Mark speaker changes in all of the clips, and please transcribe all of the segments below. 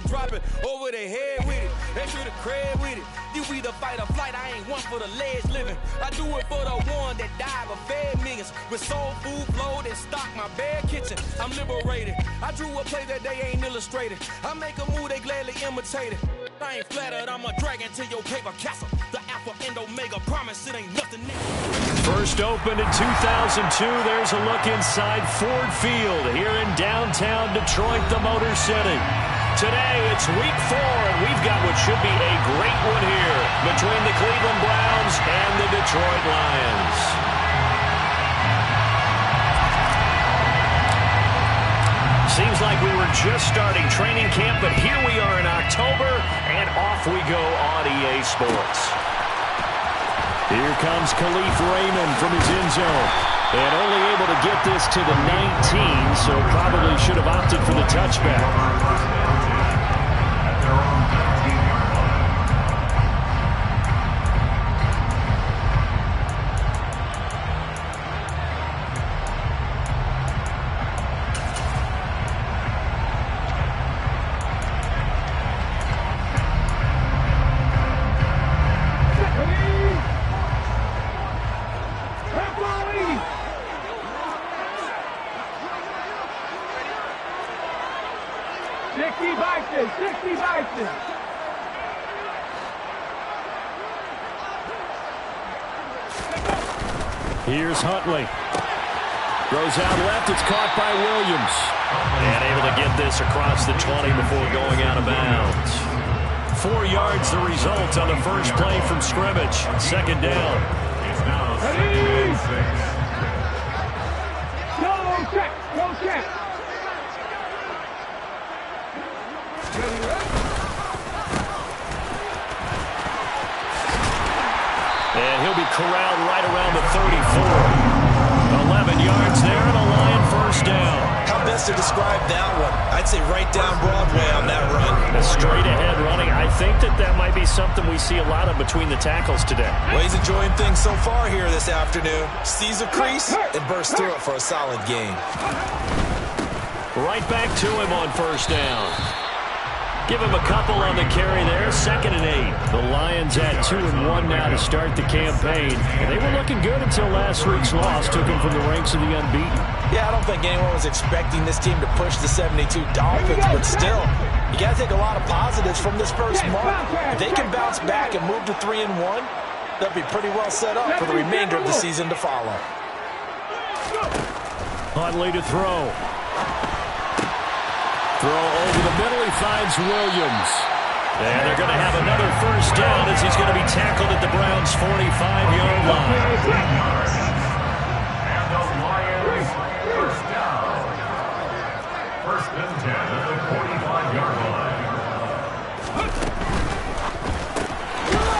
Speaker 1: drop it over their head with it. Extra the cred with it. You either fight or flight, I ain't one for the ledge living. I do it for the one that died but fed millions. With soul food flow that stock my bare kitchen. I'm liberated. I drew a play that they ain't illustrated. I make a move, they gladly imitate it. I ain't flattered, I'm a dragon to your paper castle. The Alpha and Omega promise it ain't nothing new.
Speaker 2: First opened in 2002, there's a look inside Ford Field here in downtown Detroit, the Motor City. Today, it's week 4, and we've got what should be a great one here between the Cleveland Browns and the Detroit Lions. Seems like we were just starting training camp, but here we are in October, and off we go on EA Sports. Here comes Khalif Raymond from his end zone. And only able to get this to the 19, so probably should have opted for the touchback. Here's Huntley. Throws out left. It's caught by Williams. And able to get this across the 20 before going out of bounds. 4 yards the result on the first play from scrimmage. Second down.
Speaker 3: It's now second and 6.
Speaker 4: Go check. Go check.
Speaker 2: And he'll be corralled right around the 34. 11 yards there and a Lion first down.
Speaker 5: How best to describe that one? I'd say right down Broadway on that run.
Speaker 2: A straight ahead running. I think that might be something we see a lot of between the tackles today.
Speaker 5: Well, he's enjoying things so far here this afternoon. Sees a crease and bursts through it for a solid gain.
Speaker 2: Right back to him on first down. Give him a couple on the carry there. 2nd and 8. The Lions at 2-1 now to start the campaign. And they were looking good until last week's loss took them from the ranks of the unbeaten.
Speaker 5: Yeah, I don't think anyone was expecting this team to push the 72 Dolphins, but still, you got to take a lot of positives from this first month. If they can bounce back and move to 3-1, they'll be pretty well set up for the remainder of the season to follow.
Speaker 2: Huntley to throw. Throw over the middle, he finds Williams. And they're going to have another first down as he's going to be tackled at the Browns' 45-yard line.
Speaker 3: And the Lions first down. First and 10 at the 45-yard line.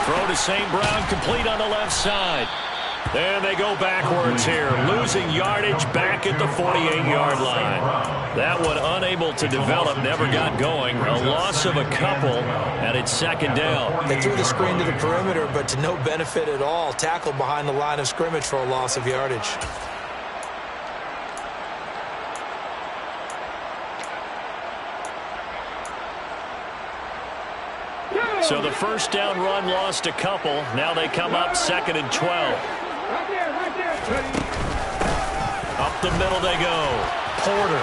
Speaker 2: Throw to St. Brown, complete on the left side. And they go backwards here, losing yardage back at the 48-yard line. That one unable to develop, never got going. A loss of a couple, and it's second down.
Speaker 5: They threw the screen to the perimeter, but to no benefit at all. Tackled behind the line of scrimmage for a loss of yardage.
Speaker 2: So the first down run lost a couple. Now they come up 2nd and 12. Up the middle they go. Porter.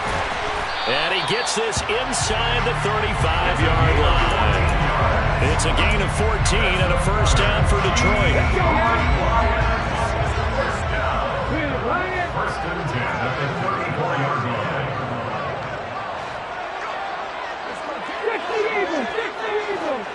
Speaker 2: And he gets this inside the 35-yard line. It's a gain of 14 and a first down for Detroit.
Speaker 3: First and 10 at the 34-yard line.
Speaker 4: 60 Eagles! 60 Eagles!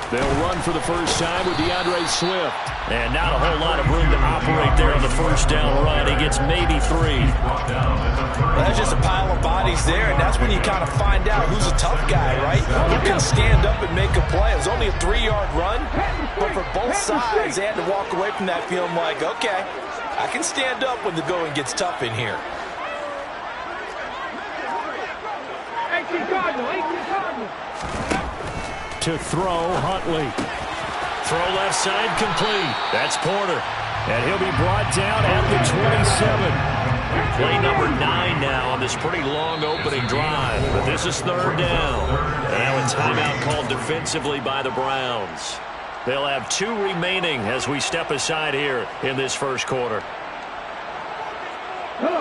Speaker 2: They'll run for the first time with DeAndre Swift. And not a whole lot of room to operate there on the first down run. He gets maybe 3.
Speaker 5: Well, that's just a pile of bodies there, and that's when you kind of find out who's a tough guy, right? Who can stand up and make a play. It was only a 3-yard run, but for both sides, they had to walk away from that feeling like, okay, I can stand up when the going gets tough in here.
Speaker 4: 18 Cardinal, 18 Cardinal.
Speaker 2: To throw, Huntley. Throw left side complete. That's Porter. And he'll be brought down at the 27. Play number 9 now on this pretty long opening drive. But this is third down. And now a timeout called defensively by the Browns. They'll have 2 remaining as we step aside here in this first quarter.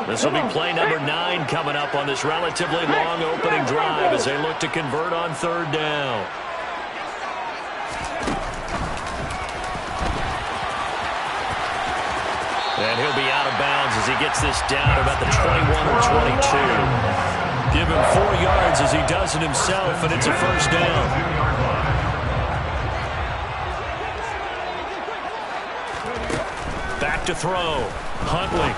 Speaker 2: This will be play number 9 coming up on this relatively long opening drive as they look to convert on third down. And he'll be out of bounds as he gets this down to about the 21 or 22. Give him 4 yards as he does it himself, and it's a first down. Back to throw. Huntley.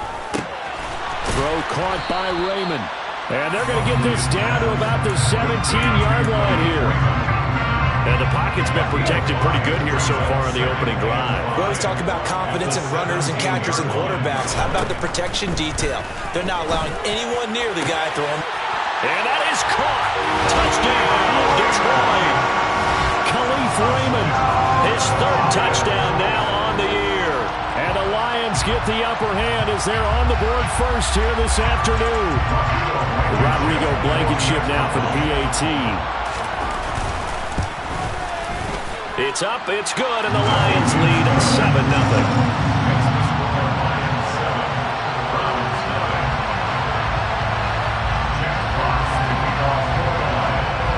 Speaker 2: Throw caught by Raymond. And they're going to get this down to about the 17-yard line here. And the pocket's been protected pretty good here so far in the opening drive.
Speaker 5: We always talk about confidence in runners and catchers and quarterbacks. How about the protection detail? They're not allowing anyone near the guy throwing.
Speaker 2: And that is caught. Touchdown, Detroit. Khalif Raymond, his 3rd touchdown now on the year. And the Lions get the upper hand as they're on the board first here this afternoon. Rodrigo Blankenship now for the PAT. It's up, it's good, and the Lions lead 7-0.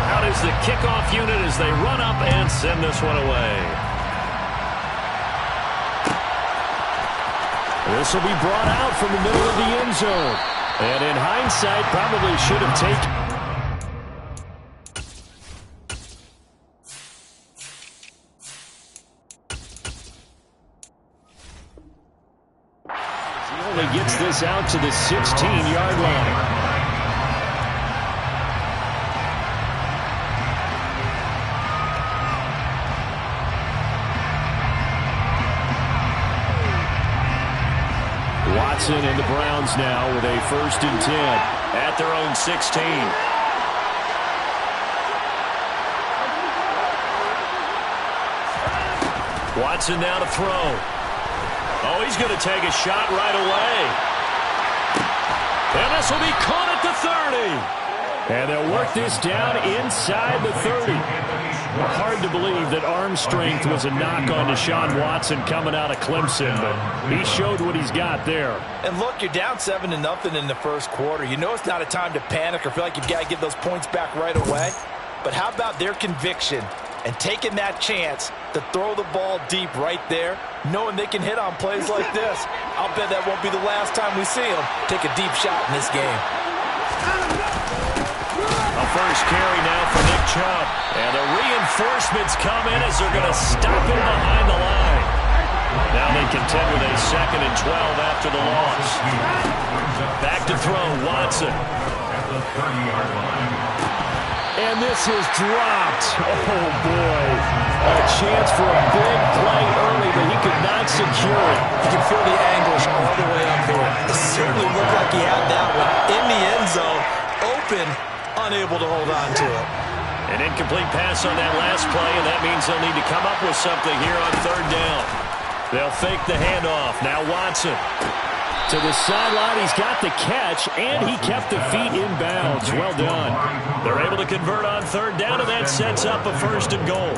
Speaker 2: Out is the kickoff unit as they run up and send this one away. This will be brought out from the middle of the end zone. And in hindsight, probably should have taken... Gets this out to the 16-yard line. Watson and the Browns now with a 1st and 10 at their own 16. Watson now to throw. Oh, he's going to take a shot right away. And this will be caught at the 30. And they'll work this down inside the 30. Hard to believe that arm strength was a knock on Deshaun Watson coming out of Clemson, but he showed what he's got there.
Speaker 5: And look, you're down 7-0 in the first quarter. You know it's not a time to panic or feel like you've got to get those points back right away. But how about their conviction and taking that chance to throw the ball deep right there, knowing they can hit on plays like this? I'll bet that won't be the last time we see them take a deep shot in this game.
Speaker 2: A first carry now for Nick Chubb. And the reinforcements come in as they're going to stop him behind the line. Now they contend with a 2nd and 12 after the loss. Back to throw, Watson. And this is dropped. Oh, boy. A chance for a big play early, but he could not secure it.
Speaker 5: You can feel the angles all the way up here. It certainly looked like he had that one in the end zone, open, unable to hold on to it.
Speaker 2: An incomplete pass on that last play, and that means they'll need to come up with something here on third down. They'll fake the handoff. Now Watson. To the sideline, he's got the catch, and he kept the feet in bounds. Well done. They're able to convert on third down, and that sets up a 1st and goal.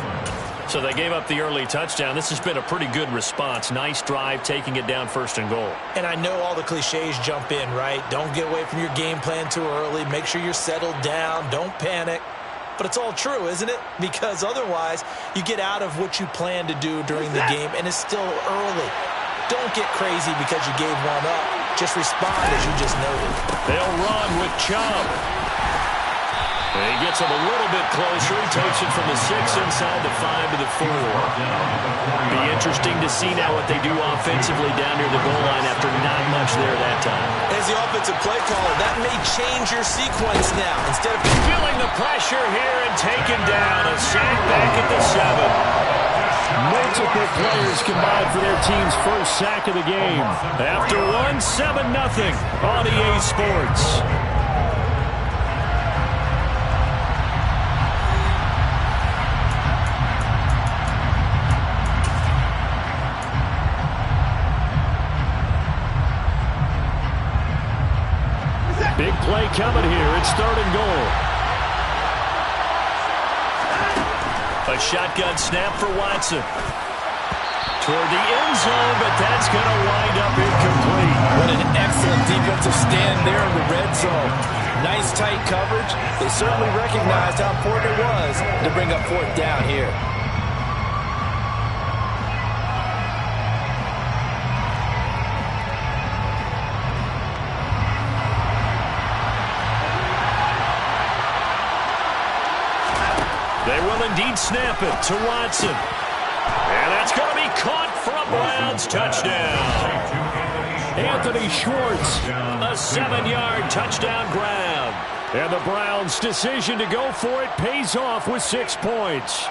Speaker 2: So they gave up the early touchdown. This has been a pretty good response. Nice drive, taking it down 1st and goal.
Speaker 5: And I know all the cliches jump in, right? Don't get away from your game plan too early. Make sure you're settled down. Don't panic. But it's all true, isn't it? Because otherwise, you get out of what you plan to do during the game, and it's still early. Don't get crazy because you gave one up. Just respond as you just noted.
Speaker 2: They'll run with Chubb. And he gets him a little bit closer. He takes it from the 6 inside the 5 to the 4. Be interesting to see now what they do offensively down near the goal line after not much there that time.
Speaker 5: As the offensive play caller, that may change your sequence now. Instead of
Speaker 2: feeling the pressure here and taken down, a sack back at the 7. Multiple players combined for their team's first sack of the game. After one, 7-0 on EA Sports. Big play coming here. It's 3rd and goal. A shotgun snap for Watson. Toward the end zone, but that's going to wind up incomplete.
Speaker 5: What an excellent defensive stand there in the red zone. Nice tight coverage. They certainly recognized how important it was to bring up 4th down here.
Speaker 2: They will indeed snap it to Watson. And that's going to be caught for a Browns touchdown. Anthony Schwartz, a 7-yard touchdown grab. And the Browns' decision to go for it pays off with 6 points.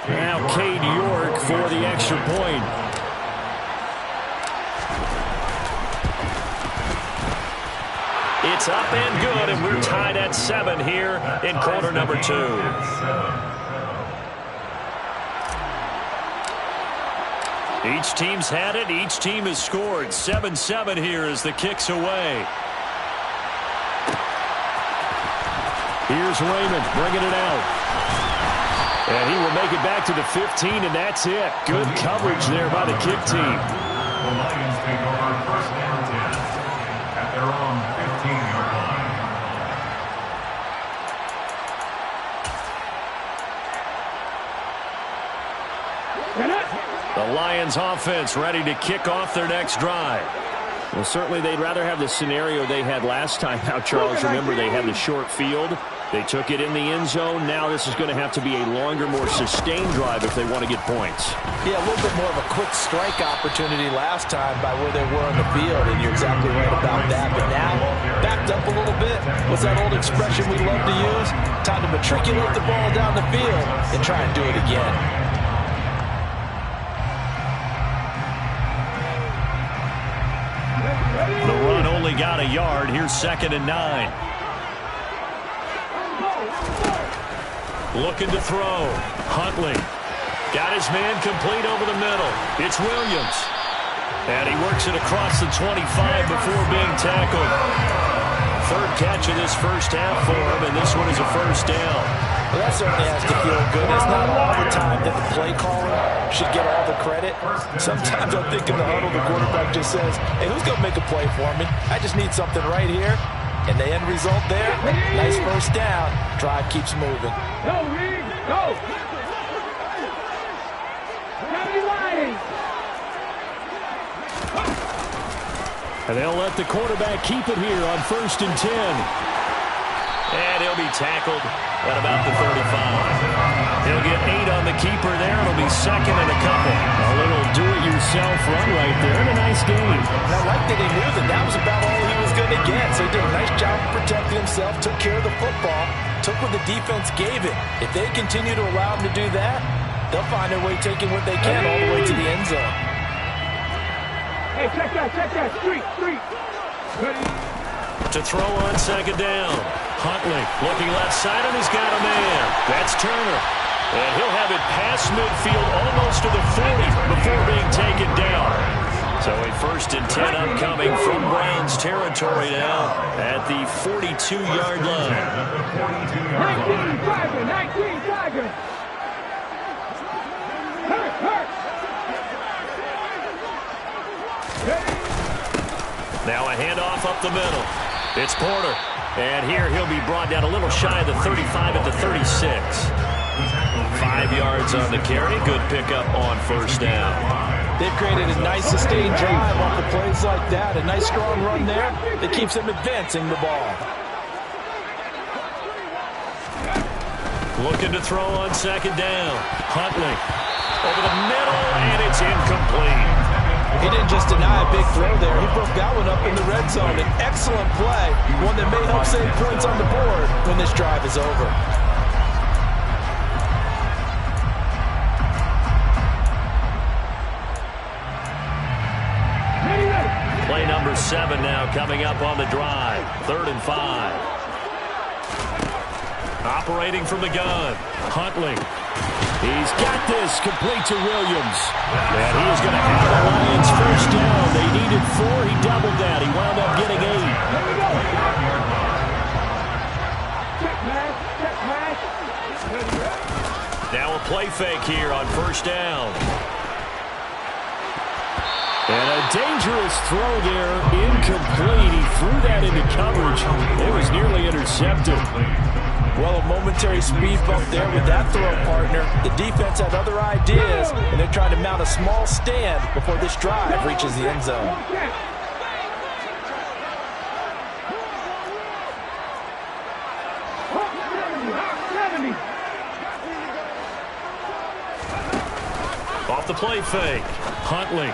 Speaker 2: Now Cade York for the extra point. It's up and good, and we're tied at 7 here in quarter number 2. Each team's had it. Each team has scored. 7-7 here as the kick's away. Here's Raymond bringing it out. And he will make it back to the 15, and that's it. Good coverage there by the kick team.
Speaker 3: The Lions take over 1st and 10 at their own 15-yard line.
Speaker 2: The Lions offense ready to kick off their next drive. Well, certainly they'd rather have the scenario they had last time. Now, Charles, remember they had the short field. They took it in the end zone. Now this is going to have to be a longer, more sustained drive if they want to get points.
Speaker 5: Yeah, a little bit more of a quick strike opportunity last time by where they were on the field, and you're exactly right about that. But now, backed up a little bit. What's that old expression we love to use? Time to matriculate the ball down the field and try and do it again.
Speaker 2: The run only got a yard. Here's 2nd and 9. Looking to throw. Huntley. Got his man complete over the middle. It's Williams. And he works it across the 25 before being tackled. 3rd catch of this first half for him, and this one is a 1st down.
Speaker 5: Well, that certainly has to feel good. It's not all the time that the play caller should get all the credit. Sometimes I think in the huddle, the quarterback just says, hey, who's going to make a play for me? I just need something right here. And the end result there, nice 1st down. Drive keeps moving.
Speaker 4: Go, Reed, go! County Lions!
Speaker 2: And they'll let the quarterback keep it here on 1st and 10. And he'll be tackled at about the 35. He'll get 8 on the keeper there. It'll be 2nd and a couple. A little do-it-yourself run right there and a nice game.
Speaker 5: And I like that he knew that was about all he was going to get. So he did a nice job of protecting himself, took care of the football, took what the defense gave it. If they continue to allow him to do that, they'll find their way taking what they can all the way to the end zone.
Speaker 4: Hey, check that, street. Ready?
Speaker 2: To throw on 2nd down. Huntley looking left side, and he's got a man. That's Turner. And he'll have it past midfield almost to the 40 before being taken down. So a 1st and 10 upcoming from Browns territory now at the 42-yard line.
Speaker 4: 19 Tiger. Hurt.
Speaker 2: Now a handoff up the middle. It's Porter. And here he'll be brought down a little shy of the 35 at the 36. 5 yards on the carry. Good pickup on 1st down.
Speaker 5: They've created a nice sustained drive off the plays like that. A nice strong run there that keeps them advancing the ball.
Speaker 2: Looking to throw on 2nd down. Huntley over the middle, and it's incomplete.
Speaker 5: He didn't just deny a big throw there. He broke that one up in the red zone. An excellent play, one that may help save points on the board when this drive is over.
Speaker 2: Play number 7 now coming up on the drive. 3rd and 5. Operating from the gun. Huntley. He's got this complete to Williams. And he is going to have the Lions 1st down. They needed 4. He doubled that. He wound up getting 8. play fake here on first down. And a dangerous throw there, incomplete. He threw that into coverage. It was nearly intercepted.
Speaker 5: Well, a momentary speed bump there with that throw, partner. The defense had other ideas, and they're trying to mount a small stand before this drive reaches the end zone.
Speaker 2: Off the play fake. Huntley.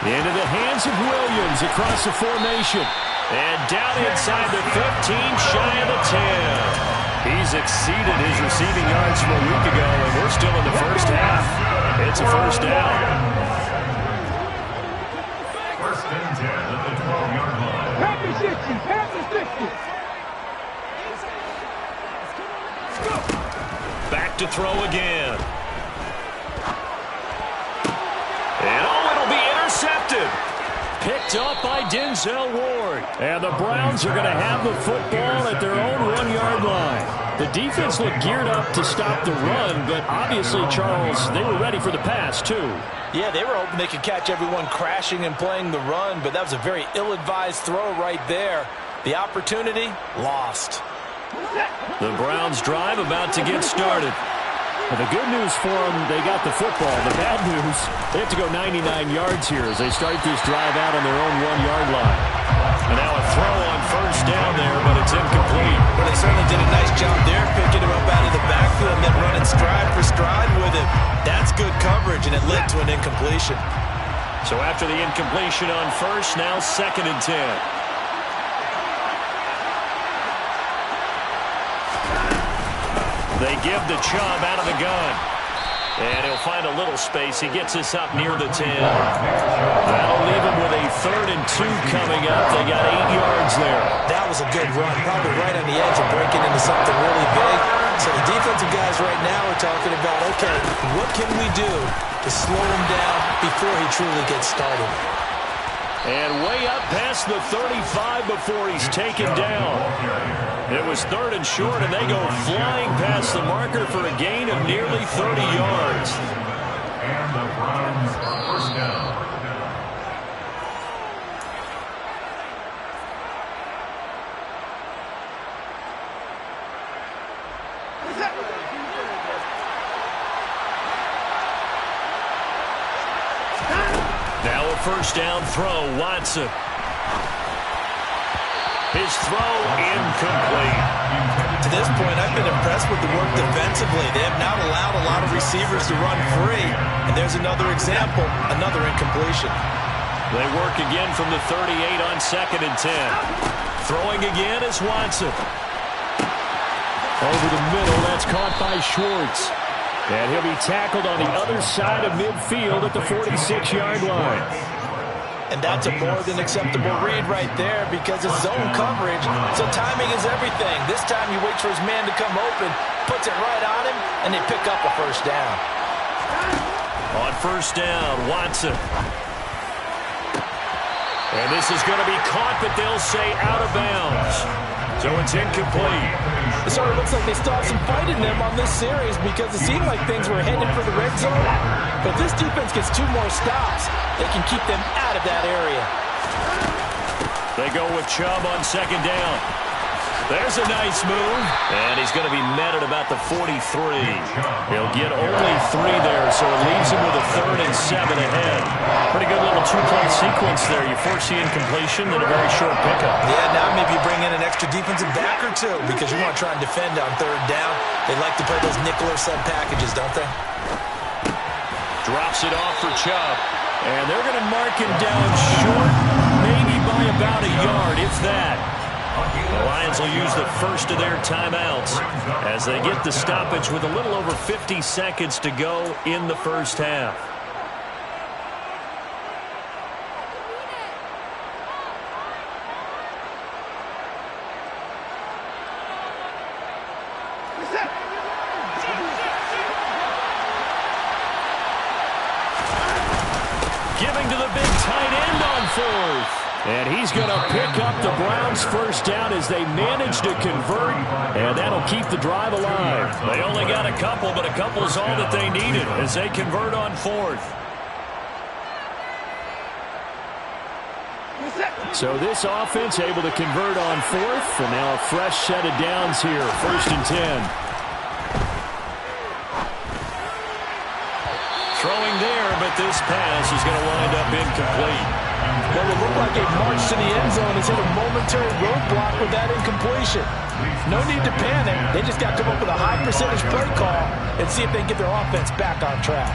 Speaker 2: Into the hands of Williams across the formation. And down inside the 15, shy of the 10. He's exceeded his receiving yards from a week ago, and we're still in the first half. It's a first down.
Speaker 3: First and 10 at the 12-yard line.
Speaker 4: Pass the 60. Pass the 60.
Speaker 2: Back to throw again. And it'll be intercepted. Picked up by Denzel Ward. And the Browns are going to have the football at their own 1-yard line. The defense looked geared up to stop the run, but obviously, Charles, they were ready for the pass, too.
Speaker 5: Yeah, they were hoping they could catch everyone crashing and playing the run, but that was a very ill-advised throw right there. The opportunity, lost.
Speaker 2: The Browns drive about to get started. Well, the good news for them, they got the football. The bad news, they have to go 99 yards here as they start this drive out on their own 1-yard line. And now a throw on first down there, but it's incomplete.
Speaker 5: Well, they certainly did a nice job there, picking him up out of the backfield and then running stride for stride with it. That's good coverage, and it led to an incompletion.
Speaker 2: So after the incompletion on first, now 2nd and 10. They give the Chubb out of the gun. And he'll find a little space. He gets us up near the 10. That'll leave him with a 3rd and 2 coming up. They got 8 yards there.
Speaker 5: That was a good run, probably right on the edge of breaking into something really big. So the defensive guys right now are talking about, okay, what can we do to slow him down before he truly gets started?
Speaker 2: And way up past the 35 before he's taken down. It was 3rd and short, and they go flying past the marker for a gain of nearly 30 yards.
Speaker 3: And the Browns first down.
Speaker 2: Now a first down throw, Watson. His throw incomplete.
Speaker 5: To this point, I've been impressed with the work defensively. They have not allowed a lot of receivers to run free. And there's another example, another incompletion.
Speaker 2: They work again from the 38 on 2nd and 10. Throwing again is Watson. Over the middle, that's caught by Schwartz. And he'll be tackled on the other side of midfield at the 46-yard line.
Speaker 5: And that's a more than acceptable read right there because it's zone coverage, so timing is everything. This time he waits for his man to come open, puts it right on him, and they pick up a first down.
Speaker 2: On first down, Watson. And this is going to be caught, but they'll say out of bounds. So it's incomplete.
Speaker 5: It sort of looks like they still have some fight in them on this series because it seemed like things were headed for the red zone. But if this defense gets 2 more stops, they can keep them out of that area.
Speaker 2: They go with Chubb on 2nd down. There's a nice move. And he's going to be met at about the 43. He'll get only 3 there, so it leaves him with a 3rd and 7 ahead. Pretty good little 2-play sequence there. You foresee incompletion and a very short pickup.
Speaker 5: Yeah, now maybe you bring in an extra defensive back or 2 because you want to try and defend on 3rd down. They like to play those nickel or sub packages, don't they?
Speaker 2: Drops it off for Chubb. And they're going to mark him down short, maybe by about a yard, if that. The Lions will use the first of their timeouts as they get the stoppage with a little over 50 seconds to go in the first half. Giving to the big tight end on 4th. And he's going to pick up the Browns' first down as they manage to convert, and that'll keep the drive alive. They only got a couple, but a couple's all that they needed as they convert on fourth. So this offense able to convert on fourth, and now a fresh set of downs here, 1st and 10. Throwing there, but this pass is going to wind up incomplete.
Speaker 5: Well, it looked like a march to the end zone has hit a momentary roadblock with that incompletion. No need to panic. They just got to come up with a high percentage play call and see if they can get their offense back on track.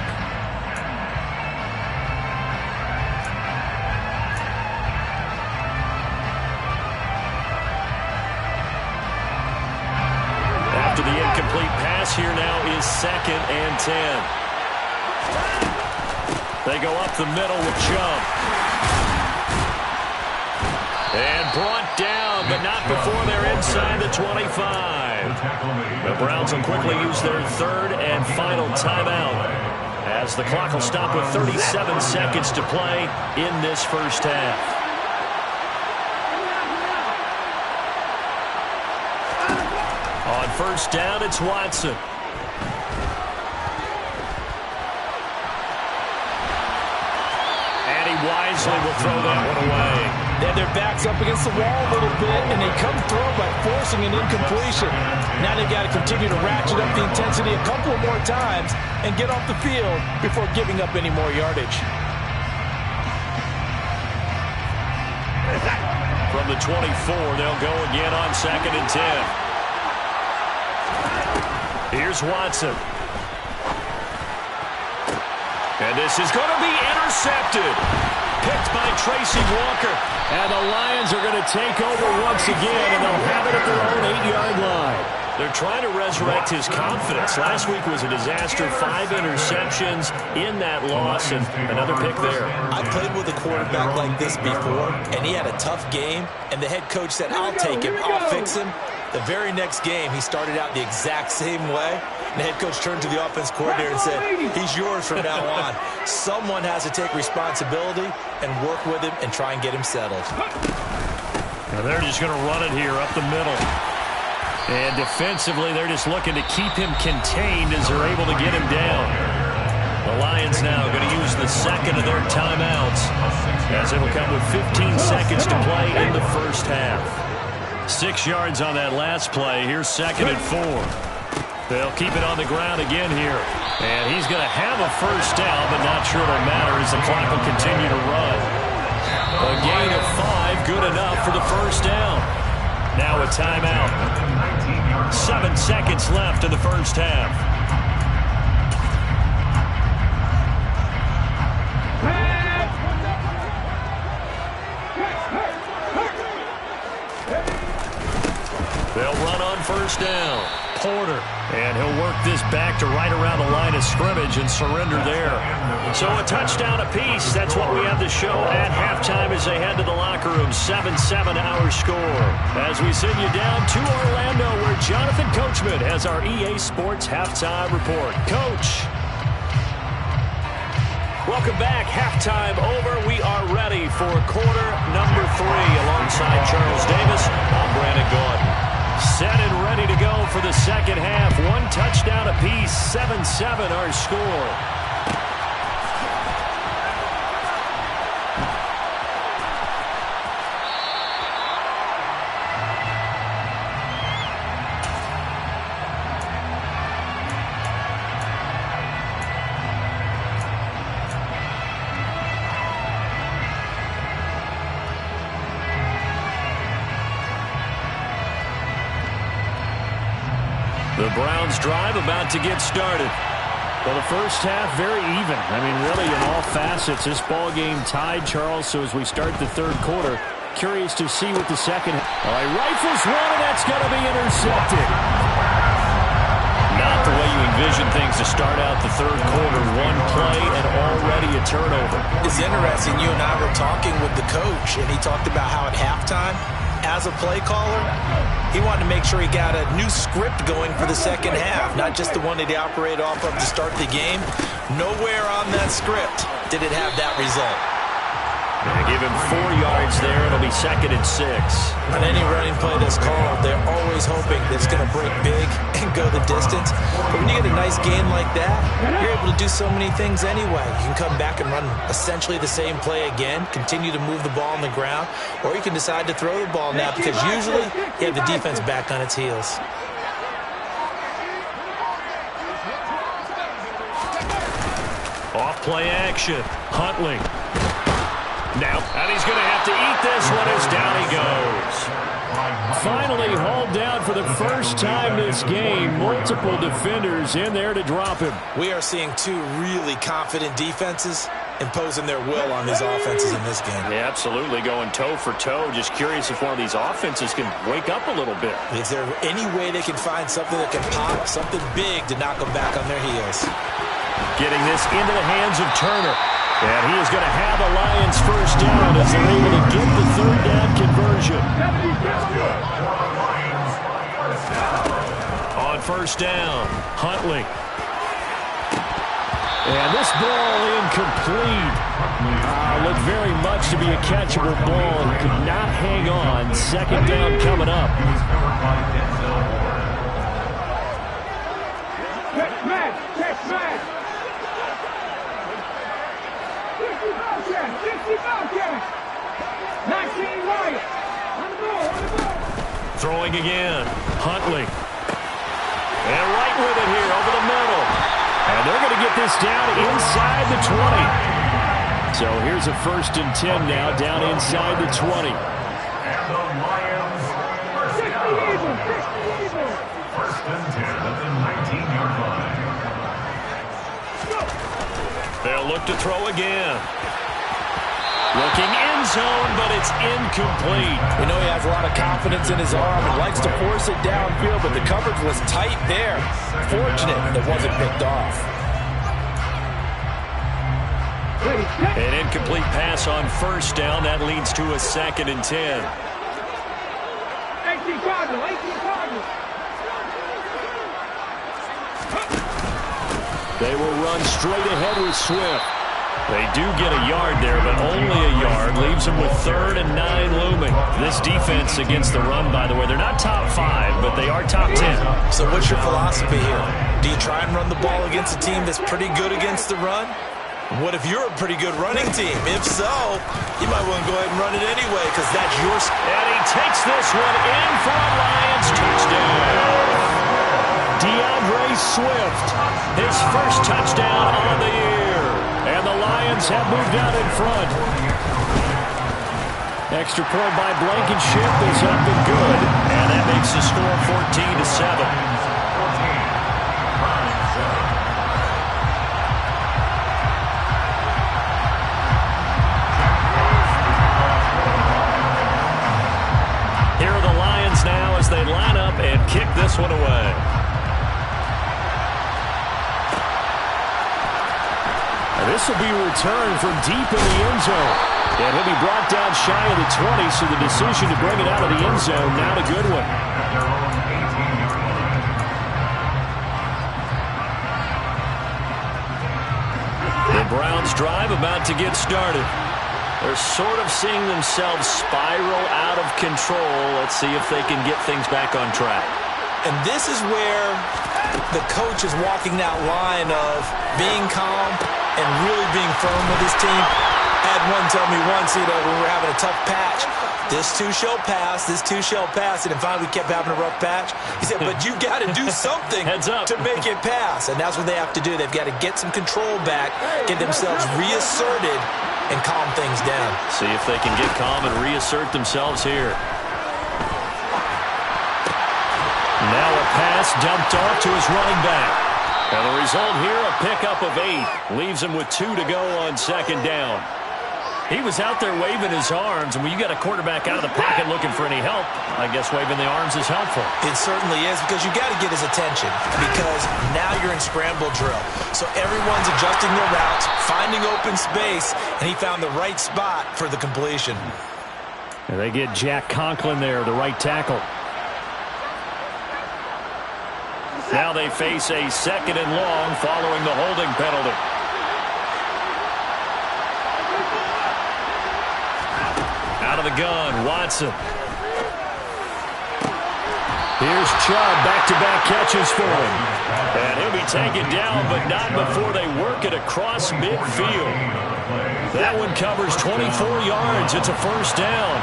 Speaker 2: After the incomplete pass, here now is 2nd and 10. They go up the middle with Chubb. And brought down, but not before they're inside the 25. The Browns will quickly use their 3rd and final timeout, as the clock will stop with 37 seconds to play in this first half. On 1st down, it's Watson. And he wisely will throw that one away.
Speaker 5: They have their backs up against the wall a little bit, and they come through by forcing an incompletion. Now they've got to continue to ratchet up the intensity a couple of more times and get off the field before giving up any more yardage.
Speaker 2: From the 24, they'll go again on 2nd and 10. Here's Watson. And this is going to be intercepted. Picked by Tracy Walker. And the Lions are going to take over once again, and they'll have it at their own 8-yard line. They're trying to resurrect his confidence. Last week was a disaster. 5 interceptions in that loss, and another pick there.
Speaker 5: I played with a quarterback like this before, and he had a tough game, and the head coach said, I'll take him, I'll fix him. The very next game, he started out the exact same way. The head coach turned to the offense coordinator and said, he's yours from now on. Someone has to take responsibility and work with him and try and get him settled.
Speaker 2: Now they're just going to run it here up the middle. And defensively, they're just looking to keep him contained as they're able to get him down. The Lions now going to use the 2nd of their timeouts, as it'll come with 15 seconds to play in the first half. 6 yards on that last play. Here's 2nd and 4. They'll keep it on the ground again here. And he's going to have a first down, but not sure it'll matter as the clock will continue to run. A gain of 5, good enough for the first down. Now a timeout. 7 seconds left in the first half. They'll run on first down. Porter. And he'll work this back to right around the line of scrimmage and surrender there. So a touchdown apiece. That's what we have to show at halftime as they head to the locker room. 7-7 our score. As we send you down to Orlando, where Jonathan Coachman has our EA Sports halftime report. Coach. Welcome back. Halftime over. We are ready for quarter number 3 alongside Charles Davis. I'm Brandon Gordon. Set and ready to go for the second half. 1 touchdown apiece. 7-7 our score. The Browns drive about to get started. Well, the first half very even. I mean, really in all facets. This ball game tied, Charles. So as we start the third quarter, curious to see what the second. All right, rifles one, and that's going to be intercepted. Not the way you envision things to start out the third quarter. 1 play and already a turnover.
Speaker 5: It's interesting. You and I were talking with the coach, and he talked about how at halftime, as a play caller, he wanted to make sure he got a new script going for the second half, not just the one that he operated off of to start the game. Nowhere on that script did it have that result.
Speaker 2: And give him 4 yards there. It'll be 2nd and 6.
Speaker 5: On any running play that's called, they're always hoping that it's going to break big and go the distance. But when you get a nice gain like that, you're able to do so many things anyway. You can come back and run essentially the same play again, continue to move the ball on the ground, or you can decide to throw the ball now because usually you have the defense back on its heels.
Speaker 2: Off play action. Huntley. Now, and he's going to have to eat this one as down he goes. Finally hauled down for the first time this game. Multiple defenders in there to drop him.
Speaker 5: We are seeing two really confident defenses imposing their will on these offenses in this game.
Speaker 2: Yeah, absolutely, going toe for toe. Just curious if one of these offenses can wake up a little bit.
Speaker 5: Is there any way they can find something that can pop, something big to knock them back on their heels?
Speaker 2: Getting this into the hands of Turner. And he is going to have the Lions first down as they're able to get the 3rd down conversion. On first down, Huntley. And this ball incomplete. Looked very much to be a catchable ball and could not hang on. 2nd down coming up.
Speaker 4: Catch man. 50 Bobcats. 19 Lions. On the ball.
Speaker 2: Throwing again. Huntley. And right with it here over the middle. And they're going to get this down inside the 20. So here's a 1st and 10 now down inside the 20.
Speaker 3: And the Lions first down. 1st and 10 at the 19-yard line.
Speaker 2: They'll look to throw again. Looking end zone, but it's incomplete.
Speaker 5: We know he has a lot of confidence in his arm and likes to force it downfield, but the coverage was tight there. Fortunate it wasn't picked off.
Speaker 2: An incomplete pass on first down. That leads to a 2nd and 10.
Speaker 4: 18 Cardinals.
Speaker 2: They will run straight ahead with Swift. They do get a yard there, but only a yard. Leaves them with 3rd and 9 looming. This defense against the run, by the way, they're not top 5, but they are top 10.
Speaker 5: So what's your philosophy here? Do you try and run the ball against a team that's pretty good against the run? What if you're a pretty good running team? If so, you might want to go ahead and run it anyway because that's your...
Speaker 2: And he takes this one in for a Lions touchdown. DeAndre Swift, his first touchdown on the year. And the Lions have moved out in front. Extra point by Blankenship is up and good. And that makes the score 14-7. Here are the Lions now as they line up and kick this one away. This will be returned from deep in the end zone. And he'll be brought down shy of the 20, so the decision to bring it out of the end zone, not a good one. The Browns drive about to get started. They're sort of seeing themselves spiral out of control. Let's see if they can get things back on track.
Speaker 5: And this is where the coach is walking that line of being calm and really being firm with his team. I had one tell me once, when we were having a tough patch, this too shall pass, this too shall pass, and then finally we kept having a rough patch. He said, but you got to do something to make it pass, and that's what they have to do. They've got to get some control back, get themselves reasserted, and calm things down.
Speaker 2: See if they can get calm and reassert themselves here. Now a pass dumped off to his running back. And the result here, a pickup of 8. Leaves him with 2 to go on 2nd down. He was out there waving his arms, and when you got a quarterback out of the pocket looking for any help, I guess waving the arms is helpful.
Speaker 5: It certainly is, because you got to get his attention, because now you're in scramble drill. So everyone's adjusting their routes, finding open space, and he found the right spot for the completion.
Speaker 2: And they get Jack Conklin there, the right tackle. Now they face a 2nd and long following the holding penalty. out of the gun. Watson. Here's Chubb, back-to-back catches for him. And he'll be taken down, but not before they work it across midfield. That one covers 24 yards. It's a first down.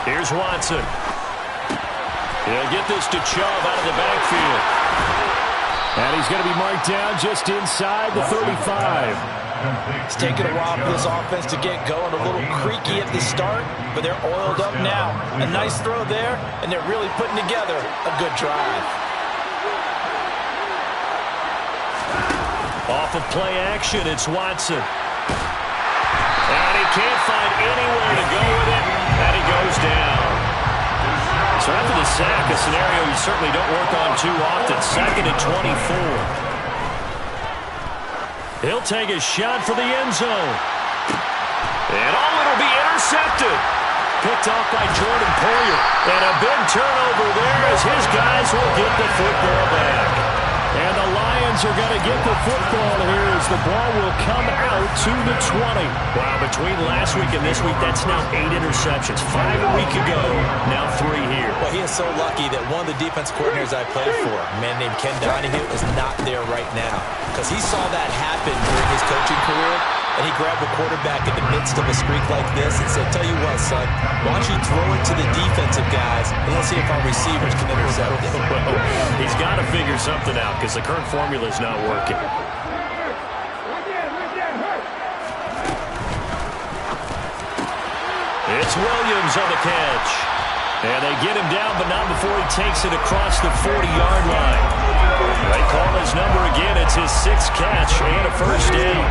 Speaker 2: Here's Watson. He'll get this to Chubb out of the backfield. And he's going to be marked down just inside the 35.
Speaker 5: It's taken a while for this offense to get going. A little creaky at the start, but they're oiled up now. A nice throw there, and they're really putting together a good drive.
Speaker 2: Off of play action, it's Watson. And he can't find anywhere to go with it, and he goes down. So after the sack, a scenario you certainly don't work on too often. 2nd and 24. He'll take a shot for the end zone. And it'll be intercepted. Picked off by Jordan Poyer. And a big turnover there as his guys will get the football back. And the Lions are going to get the football here as the ball will come out to the 20. Wow, between last week and this week, that's now 8 interceptions. 5 a week ago, now 3 here.
Speaker 5: Well, he is so lucky that one of the defense coordinators I played for, a man named Ken Donahue, is not there right now. Because he saw that happen during his coaching career, and he grabbed the quarterback in the midst of a streak like this and said, tell you what, son, why don't you throw it to the defensive guys, and let's see if our receivers can intercept it.
Speaker 2: Well, he's got to figure something out because the current formula is not working. It's Williams on the catch. And they get him down, but not before he takes it across the 40-yard line. They call his number again. It's his 6th catch and a first down.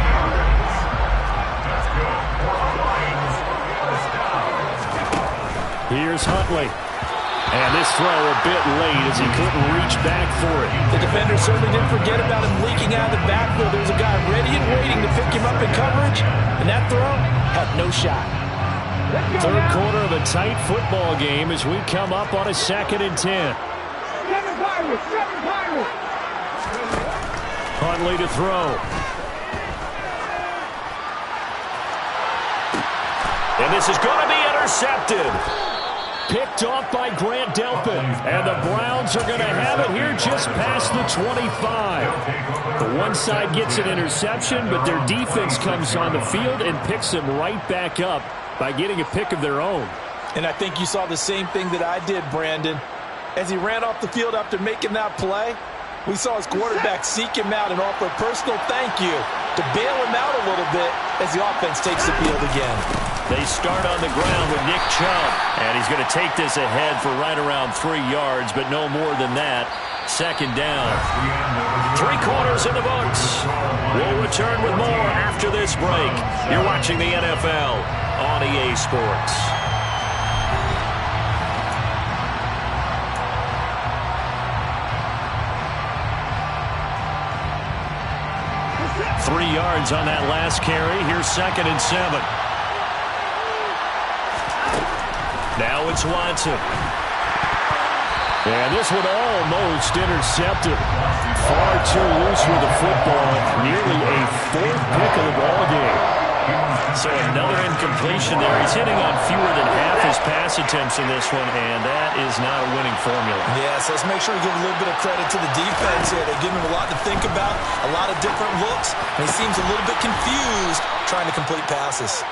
Speaker 2: Here's Huntley. And this throw a bit late as he couldn't reach back for it.
Speaker 5: The defender certainly didn't forget about him leaking out of the backfield. There was a guy ready and waiting to pick him up in coverage, and that throw had no shot.
Speaker 2: Third quarter of a tight football game as we come up on a 2nd and 10.
Speaker 4: 7 Pirates, 7 Pirates.
Speaker 2: Huntley to throw. And this is going to be intercepted. Picked off by Grant Delpit. And the Browns are going to have it here just past the 25. The one side gets an interception, but their defense comes on the field and picks them right back up by getting a pick of their own.
Speaker 5: And I think you saw the same thing that I did, Brandon. As he ran off the field after making that play, we saw his quarterback seek him out and offer a personal thank you to bail him out a little bit as the offense takes the field again.
Speaker 2: They start on the ground with Nick Chubb, and he's going to take this ahead for right around 3 yards, but no more than that. 2nd down. 3 quarters in the books. We'll return with more after this break. You're watching the NFL on EA Sports. Three yards on that last carry. Here's 2nd and 7. Now it's Watson. And this one almost intercepted. Far too loose with the football. Nearly a 4th pick of the ball game. So another incompletion there. He's hitting on fewer than half his pass attempts in this one, and that is not a winning formula.
Speaker 5: Yeah, so let's make sure we give a little bit of credit to the defense here. They give him a lot to think about, a lot of different looks, and he seems a little bit confused trying to complete passes.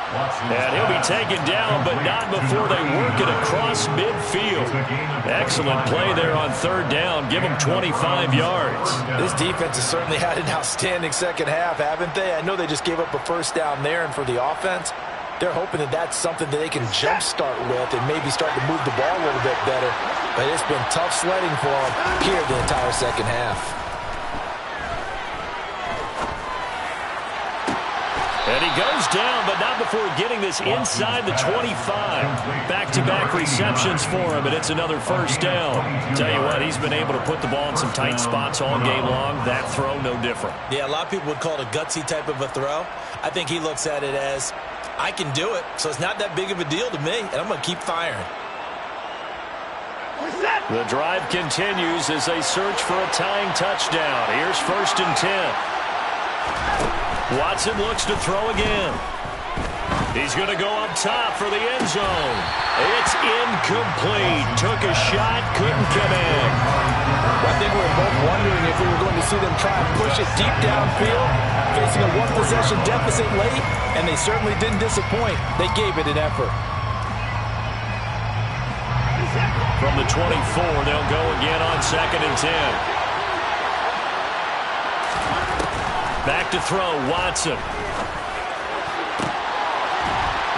Speaker 2: And he'll be taken down, but not before they work it across midfield. Excellent play there on 3rd down. Give him 25 yards.
Speaker 5: This defense has certainly had an outstanding second half, haven't they? I know they just gave up a first down there, and for the offense, they're hoping that that's something that they can jumpstart with and maybe start to move the ball a little bit better. But it's been tough sledding for them here the entire second half.
Speaker 2: And he goes down, but not before getting this inside the 25. Back-to-back receptions for him, and it's another first down. Tell you what, he's been able to put the ball in some tight spots all game long. That throw, no different.
Speaker 5: Yeah, a lot of people would call it a gutsy type of a throw. I think he looks at it as, I can do it, so it's not that big of a deal to me, and I'm going to keep firing.
Speaker 2: The drive continues as they search for a tying touchdown. Here's 1st and 10. Watson looks to throw again. He's going to go up top for the end zone. It's incomplete. Took a shot, couldn't connect.
Speaker 5: I think we were both wondering if we were going to see them try and push it deep downfield, facing a one-possession deficit late, and they certainly didn't disappoint. They gave it an effort.
Speaker 2: From the 24, they'll go again on 2nd and 10. Back to throw, Watson.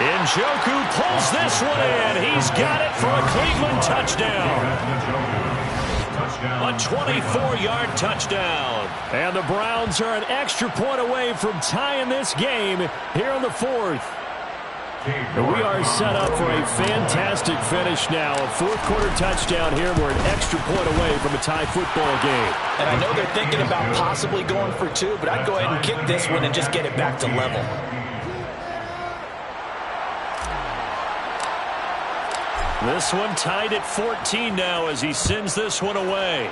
Speaker 2: Njoku pulls this one in. He's got it for a Cleveland touchdown. A 24-yard touchdown. And the Browns are an extra point away from tying this game here in the 4th. We are set up for a fantastic finish now. A 4th-quarter touchdown here. We're an extra point away from a tie football game.
Speaker 5: And I know they're thinking about possibly going for 2, but I'd go ahead and kick this one and just get it back to level.
Speaker 2: This one tied at 14 now as he sends this one away.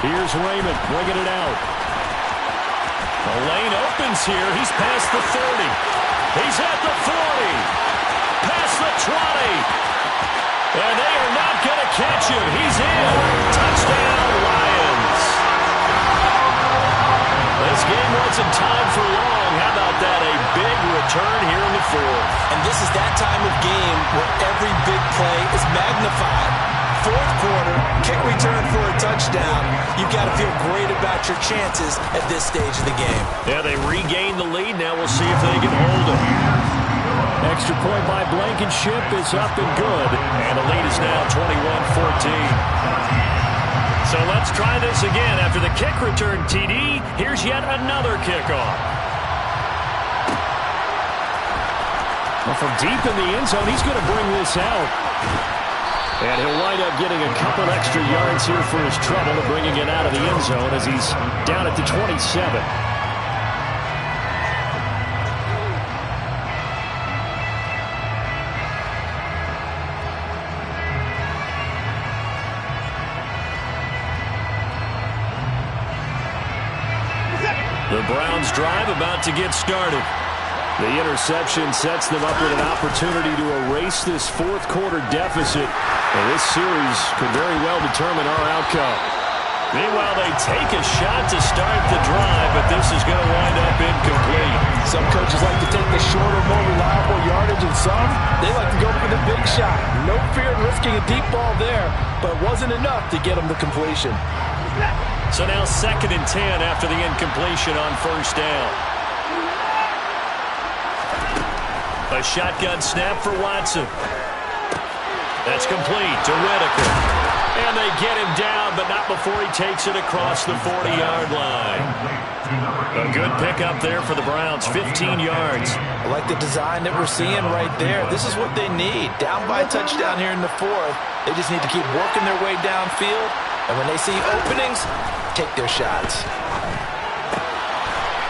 Speaker 2: Here's Raymond bringing it out. The lane opens here. He's past the 30. He's at the 40. Past the 20. And they are not going to catch him. He's in. Touchdown, Lions. This game wasn't tied for long. How about that? A big return here in the 4th.
Speaker 5: And this is that time of game where every big play is magnified. 4th quarter, kick return for a touchdown. You've got to feel great about your chances at this stage of the game.
Speaker 2: Yeah, they regained the lead. Now we'll see if they can hold it. Extra point by Blankenship is up and good. And the lead is now 21-14. So let's try this again. After the kick return, TD, here's yet another kickoff. Well, from deep in the end zone, he's going to bring this out. And he'll wind up getting a couple extra yards here for his trouble and bringing it out of the end zone as he's down at the 27. The Browns drive about to get started. The interception sets them up with an opportunity to erase this 4th-quarter deficit. And this series could very well determine our outcome. Meanwhile, they take a shot to start the drive, but this is going to wind up incomplete.
Speaker 5: Some coaches like to take the shorter, more reliable yardage, and some, they like to go for the big shot. No fear in risking a deep ball there, but it wasn't enough to get them to completion.
Speaker 2: So now 2nd and 10 after the incompletion on 1st down. A shotgun snap for Watson. That's complete to Whitaker. And they get him down, but not before he takes it across the 40-yard line. A good pickup there for the Browns, 15 yards.
Speaker 5: I like the design that we're seeing right there. This is what they need. Down by a touchdown here in the 4th. They just need to keep working their way downfield. And when they see openings, take their shots.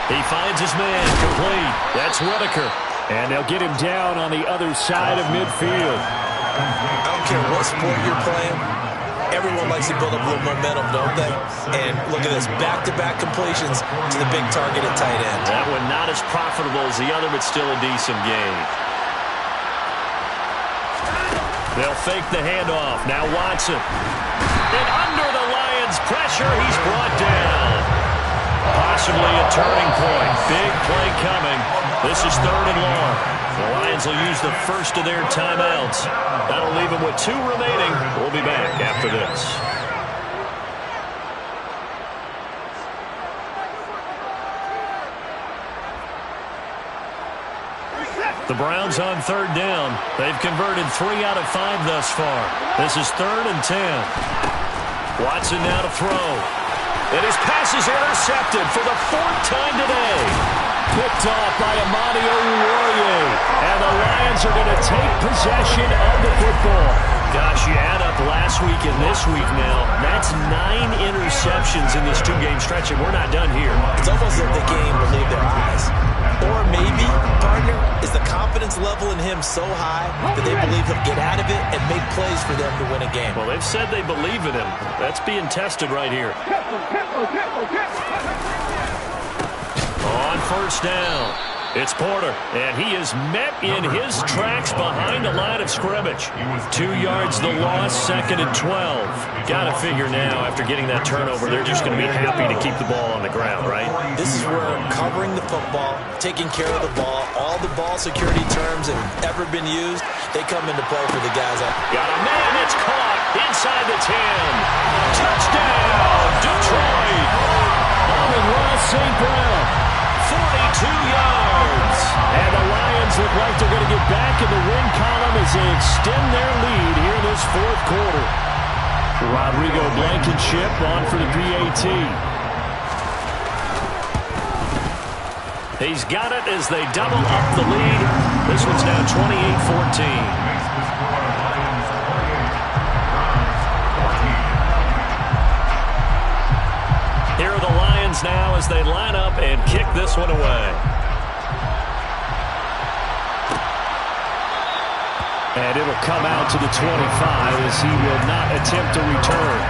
Speaker 2: He finds his man, complete. That's Whitaker. And they'll get him down on the other side of midfield.
Speaker 5: I don't care what sport you're playing. Everyone likes to build up a little momentum, don't they? And look at this, back-to-back completions to the big target at tight end.
Speaker 2: That one not as profitable as the other, but still a decent gain. They'll fake the handoff. Now Watson. And under the Lions' pressure, he's brought down. Possibly a turning point. Big play coming. This is 3rd and long. The Lions will use the first of their timeouts. That'll leave them with 2 remaining. We'll be back after this. The Browns on 3rd down. They've converted 3 out of 5 thus far. This is 3rd and 10. Watson now to throw. And his pass is intercepted for the 4th time today. Picked off by Amani Oruwariye. And the Lions are going to take possession of the football. Gosh, you add up last week and this week now. That's 9 interceptions in this 2-game stretch, and we're not done here.
Speaker 5: It's almost like the game believed their eyes. Or maybe, partner, is the confidence level in him so high that they believe he'll get out of it and make plays for them to win a game.
Speaker 2: Well, they've said they believe in him. That's being tested right here. On first down, it's Porter, and he is met in his tracks behind the line of scrimmage. 2 yards the loss, 2nd and 12. Got to figure now, after getting that turnover, they're just going to be happy to keep the ball on the ground, right?
Speaker 5: This is where covering the football, taking care of the ball, all the ball security terms that have ever been used, they come into play for the guys.
Speaker 2: Got a man that's caught inside the 10. Touchdown, Detroit. Amon-Ra St. Brown, 42 yards. And the Lions look like they're going to get back in the win column as they extend their lead here in this 4th quarter. Rodrigo Blankenship on for the PAT. He's got it as they double up the lead. This one's now 28-14. Here are the Lions now as they line up and kick this one away. And it'll come out to the 25 as he will not attempt a return.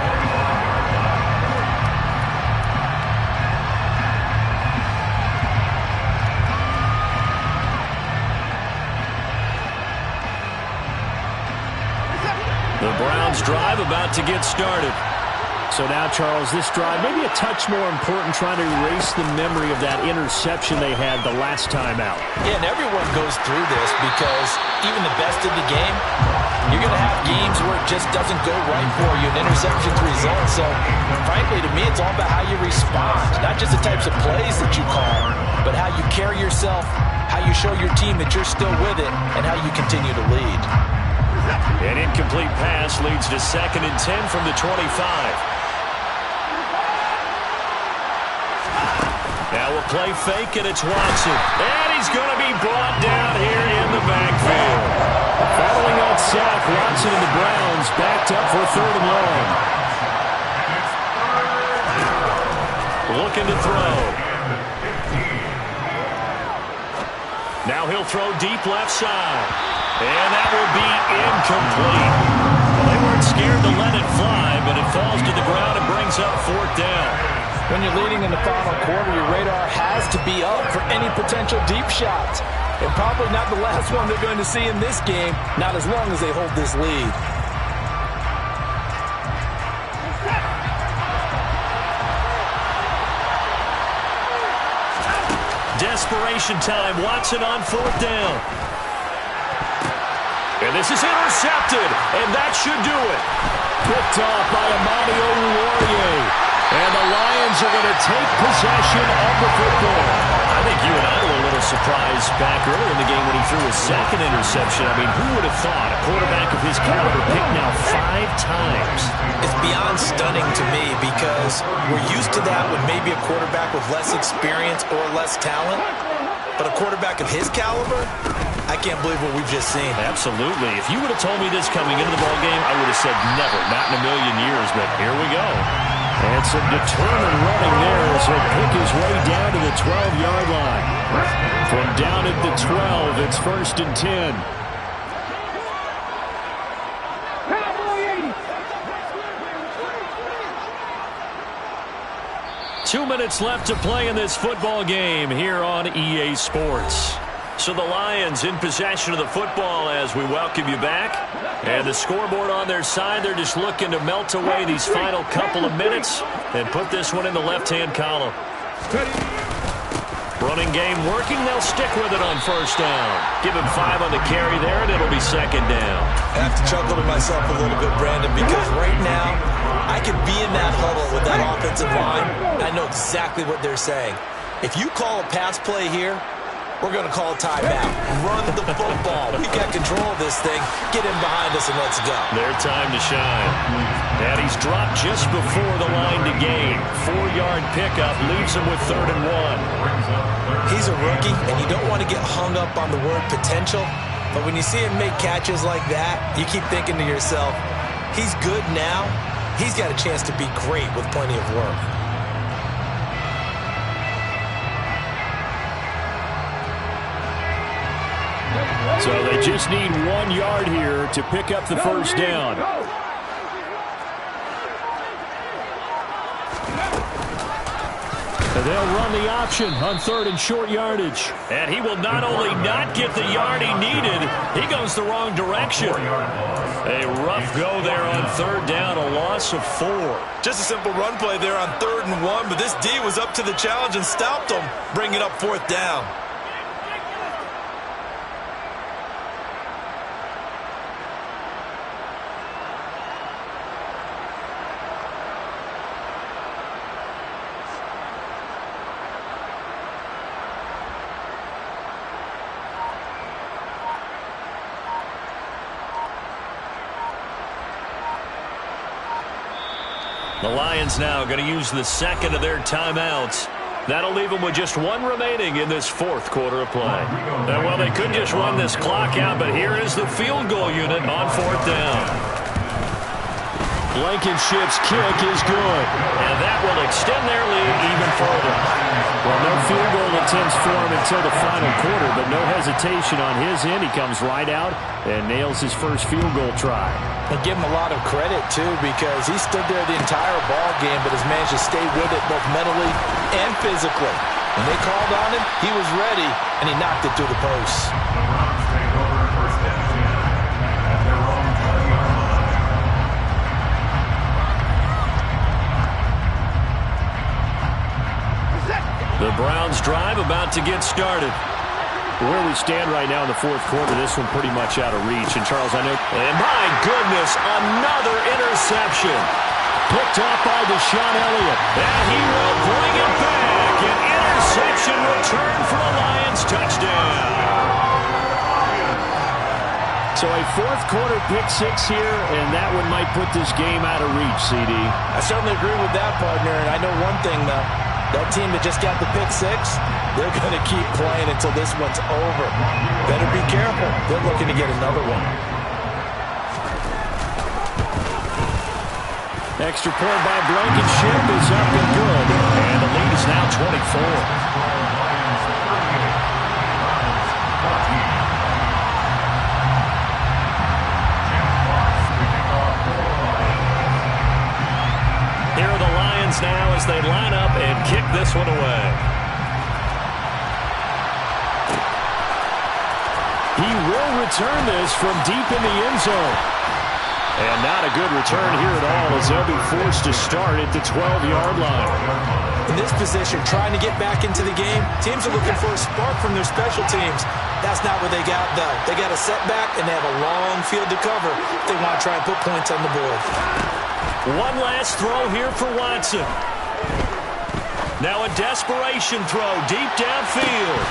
Speaker 2: The Browns drive about to get started. So now, Charles, this drive maybe a touch more important, trying to erase the memory of that interception they had the last time out.
Speaker 5: Yeah, and everyone goes through this because even the best in the game, you're going to have games where it just doesn't go right for you, and interceptions result. So, frankly, to me, it's all about how you respond, not just the types of plays that you call, but how you carry yourself, how you show your team that you're still with it, and how you continue to lead.
Speaker 2: An incomplete pass leads to 2nd and 10 from the 25. Now we'll play fake, and it's Watson. And he's going to be brought down here in the backfield. Following that sack, Watson and the Browns backed up for 3rd and long. Looking to throw. Now he'll throw deep left side. And that will be incomplete. Well, they weren't scared to let it fly, but it falls to the ground and brings up 4th down.
Speaker 5: When you're leading in the final quarter, your radar has to be up for any potential deep shots. And probably not the last one they're going to see in this game, not as long as they hold this lead.
Speaker 2: Desperation time. Watson on 4th down. And this is intercepted, and that should do it. Picked off by Amani Oruwariye. And the Lions are going to take possession of the football. I think you and I were a little surprised back early in the game when he threw his 2nd interception. I mean, who would have thought a quarterback of his caliber picked now 5 times?
Speaker 5: It's beyond stunning to me because we're used to that with maybe a quarterback with less experience or less talent. But a quarterback of his caliber, I can't believe what we've just seen.
Speaker 2: Absolutely. If you would have told me this coming into the ballgame, I would have said never, not in a million years. But here we go. And some determined running there as he'll pick his way down to the 12-yard line. From down at the 12, it's 1st and 10. 2 minutes left to play in this football game here on EA Sports. So the Lions in possession of the football as we welcome you back. And the scoreboard on their side, they're just looking to melt away these final couple of minutes and put this one in the left-hand column. Running game working. They'll stick with it on 1st down. Give him 5 on the carry there, and it'll be 2nd down.
Speaker 5: I have to chuckle to myself a little bit, Brandon, because right now I could be in that huddle with that offensive line. I know exactly what they're saying. If you call a pass play here, we're going to call a timeout. Run the football. We got control of this thing. Get him behind us and let's go.
Speaker 2: Their time to shine. And he's dropped just before the line to gain. 4-yard pickup leaves him with 3rd and 1.
Speaker 5: He's a rookie, and you don't want to get hung up on the word potential. But when you see him make catches like that, you keep thinking to yourself, he's good now. He's got a chance to be great with plenty of work.
Speaker 2: So they just need 1 yard here to pick up the 1st down. They'll run the option on 3rd and short yardage. And he will not only not get the yard he needed, he goes the wrong direction. A rough go there on 3rd down, a loss of 4.
Speaker 5: Just a simple run play there on 3rd and 1, but this D was up to the challenge and stopped him, bringing up 4th down.
Speaker 2: The Lions now going to use the second of their timeouts. That'll leave them with just 1 remaining in this 4th quarter of play. And, well, they could just run this clock out, but here is the field goal unit on 4th down. Blankenship's kick is good. And that will extend their lead even further. Well, no field goal attempts for him until the final quarter, but no hesitation on his end. He comes right out and nails his first field goal try.
Speaker 5: And give him a lot of credit, too, because he stood there the entire ball game, but has managed to stay with it both mentally and physically. When they called on him, he was ready, and he knocked it through the posts.
Speaker 2: The Browns drive about to get started. Where we stand right now in the 4th quarter, this one pretty much out of reach. And, Charles, I know... And, my goodness, another interception. Picked off by Deshaun Elliott. And he will bring it back. An interception return for a Lions touchdown. So a 4th quarter pick-6 here, and that one might put this game out of reach, CD.
Speaker 5: I certainly agree with that, partner. And I know one thing, though. That team that just got the pick-6, they're going to keep playing until this one's over. Better be careful. They're looking to get another one.
Speaker 2: Extra point by Blankenship is up and good. And the lead is now 24. Here are the Lions now as they line up and kick this one away. He will return this from deep in the end zone. And not a good return here at all as they'll be forced to start at the 12-yard line.
Speaker 5: In this position, trying to get back into the game, teams are looking for a spark from their special teams. That's not what they got, though. They got a setback, and they have a long field to cover if they want to try and put points on the board.
Speaker 2: One last throw here for Watson. Now a desperation throw deep downfield.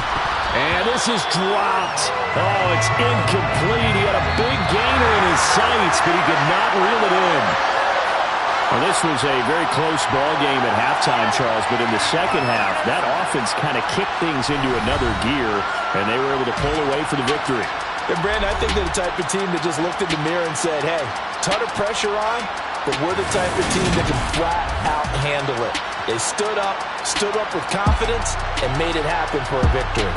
Speaker 2: And this is dropped. Oh, it's incomplete. He had a big gainer in his sights, but he could not reel it in. Well, this was a very close ball game at halftime, Charles, but in the second half, that offense kind of kicked things into another gear, and they were able to pull away for the victory.
Speaker 5: And, Brandon, I think they're the type of team that just looked in the mirror and said, hey, ton of pressure on, but we're the type of team that can flat out handle it. They stood up with confidence, and made it happen for a victory.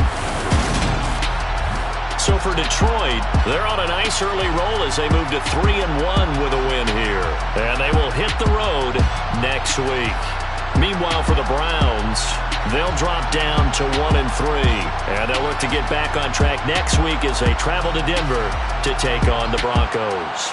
Speaker 2: So for Detroit, they're on a nice early roll as they move to 3-1 with a win here. And they will hit the road next week. Meanwhile, for the Browns, they'll drop down to 1-3. And they'll look to get back on track next week as they travel to Denver to take on the Broncos.